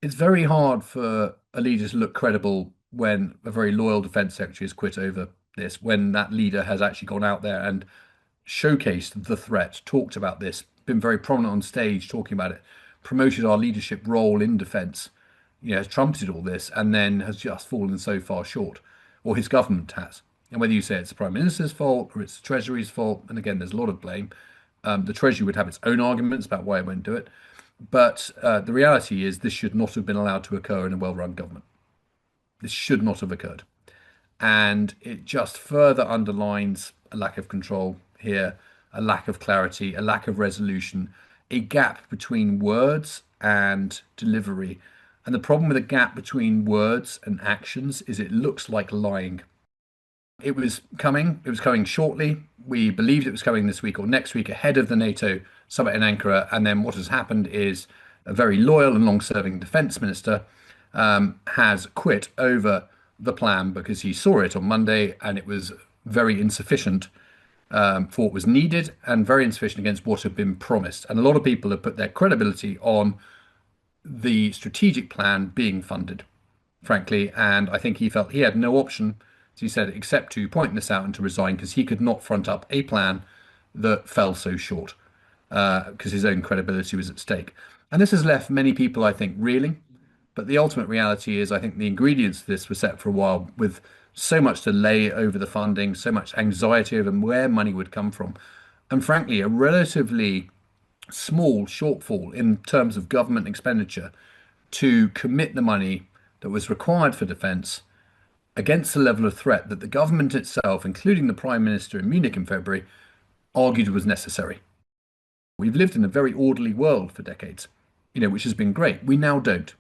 It's very hard for a leader to look credible when a very loyal defense secretary has quit over this, when that leader has actually gone out there and showcased the threat, talked about this, been very prominent on stage talking about it, promoted our leadership role in defense, has trumpeted all this, and then has just fallen so far short, or his government has. And whether you say it's the Prime Minister's fault or it's the Treasury's fault, and again, there's a lot of blame. The Treasury would have its own arguments about why it won't do it. But the reality is, this should not have been allowed to occur in a well-run government. This should not have occurred. And it just further underlines a lack of control here, a lack of clarity, a lack of resolution, a gap between words and delivery. And the problem with a gap between words and actions is it looks like lying. It was coming. It was coming shortly. We believed it was coming this week or next week ahead of the NATO summit in Ankara. And then what has happened is a very loyal and long-serving defense minister has quit over the plan because he saw it on Monday and it was very insufficient for what was needed and very insufficient against what had been promised. And a lot of people have put their credibility on the strategic plan being funded, frankly. And I think he felt he had no option, as he said, except to point this out and to resign because he could not front up a plan that fell so short because his own credibility was at stake. And this has left many people, I think, reeling. But the ultimate reality is, I think the ingredients for this were set for a while with so much delay over the funding, so much anxiety over where money would come from, and frankly, a relatively small shortfall in terms of government expenditure to commit the money that was required for defence against the level of threat that the government itself, including the Prime Minister in Munich in February, argued was necessary. We've lived in a very orderly world for decades, which has been great. We now don't.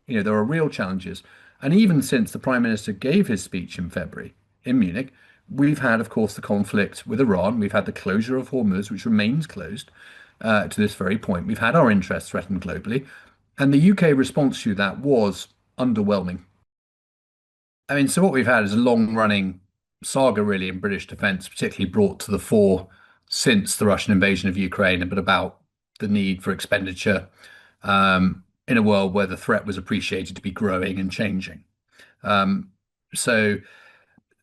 There are real challenges. And even since the Prime Minister gave his speech in February in Munich, we've had, of course, the conflict with Iran. We've had the closure of Hormuz, which remains closed to this very point. We've had our interests threatened globally. And the UK response to that was underwhelming. I mean, so what we've had is a long-running saga, really, in British defence, particularly brought to the fore since the Russian invasion of Ukraine, but about the need for expenditure in a world where the threat was appreciated to be growing and changing. So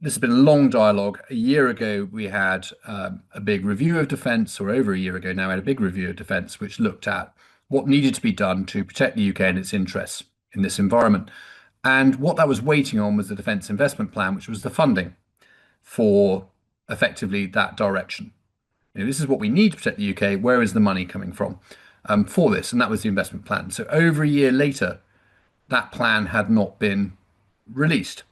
this has been a long dialogue. A year ago, we had a big review of defence, or over a year ago now, we had a big review of defence, which looked at what needed to be done to protect the UK and its interests in this environment. And what that was waiting on was the Defence Investment Plan, which was the funding for effectively that direction. This is what we need to protect the UK. Where is the money coming from for this? And that was the investment plan. So over a year later, that plan had not been released.